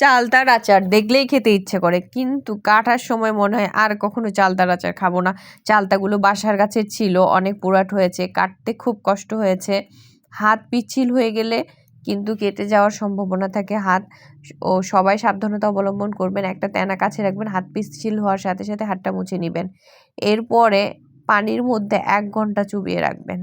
চালতার আচার দেখলেই খেতে ইচ্ছে করে, কিন্তু কাটার সময় মনে হয় আর কখনো চালতার আচার খাবো না। চালতাগুলো বাসার গাছের ছিল, অনেক পুরাট হয়েছে, কাটতে খুব কষ্ট হয়েছে। হাত পিচ্ছিল হয়ে গেলে কিন্তু কেটে যাওয়ার সম্ভাবনা থাকে। হাত ও সবাই সাবধানতা অবলম্বন করবেন। একটা তেনা কাছে রাখবেন, হাত পিচ্ছিল হওয়ার সাথে সাথে হাতটা মুছে নেবেন। এরপরে পানির মধ্যে 1 ঘন্টা চুবিয়ে রাখবেন।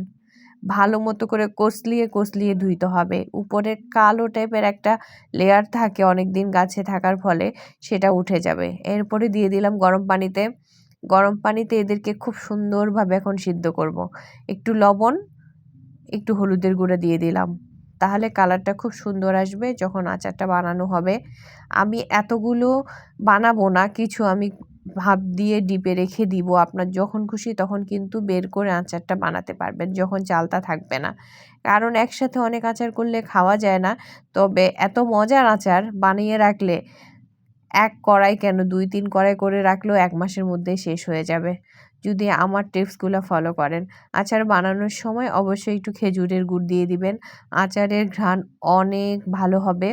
ভালো মতো করে কষলিয়ে কষলিয়ে ধুইতে হবে। উপরে কালো টাইপের একটা লেয়ার থাকে অনেকদিন গাছে থাকার ফলে, সেটা উঠে যাবে। এরপরে দিয়ে দিলাম গরম পানিতে। গরম পানিতে এদেরকে খুব সুন্দরভাবে এখন সিদ্ধ করব। একটু লবণ, একটু হলুদের গুঁড়া দিয়ে দিলাম, তাহলে কালারটা খুব সুন্দর আসবে যখন আচারটা বানানো হবে। আমি এতগুলো বানাবো না, কিছু আমি ভাপ দিয়ে ডিপে রেখে দিব। আপনার যখন খুশি তখন কিন্তু বের করে আচারটা বানাতে পারবেন, যখন চালতা থাকবে না। কারণ একসাথে অনেক আচার করলে খাওয়া যায় না। তবে এত মজার আচার বানিয়ে রাখলে 1 কড়াই কেন 2-3 কড়াই করে রাখলেও 1 মাসের মধ্যেই শেষ হয়ে যাবে, যদি আমার টিপসগুলো ফলো করেন। আচার বানানোর সময় অবশ্যই একটু খেজুরের গুড় দিয়ে দিবেন, আচারের ঘ্রাণ অনেক ভালো হবে।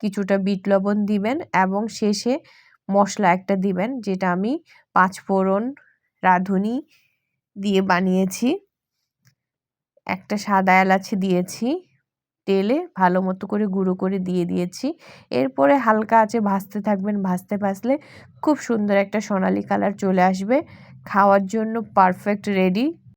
কিছুটা বিট লবণ দিবেন এবং শেষে মশলা একটা দিবেন, যেটা আমি 5 ফোড়ন, রাঁধুনি দিয়ে বানিয়েছি। একটা সাদা এলাচ দিয়েছি, তেলে ভালো মতো করে গুঁড়ো করে দিয়ে দিয়েছি। এরপরে হালকা আঁচে ভাজতে থাকবেন, ভাজতে ভাজলে খুব সুন্দর একটা সোনালি কালার চলে আসবে। খাওয়ার জন্য পারফেক্ট রেডি।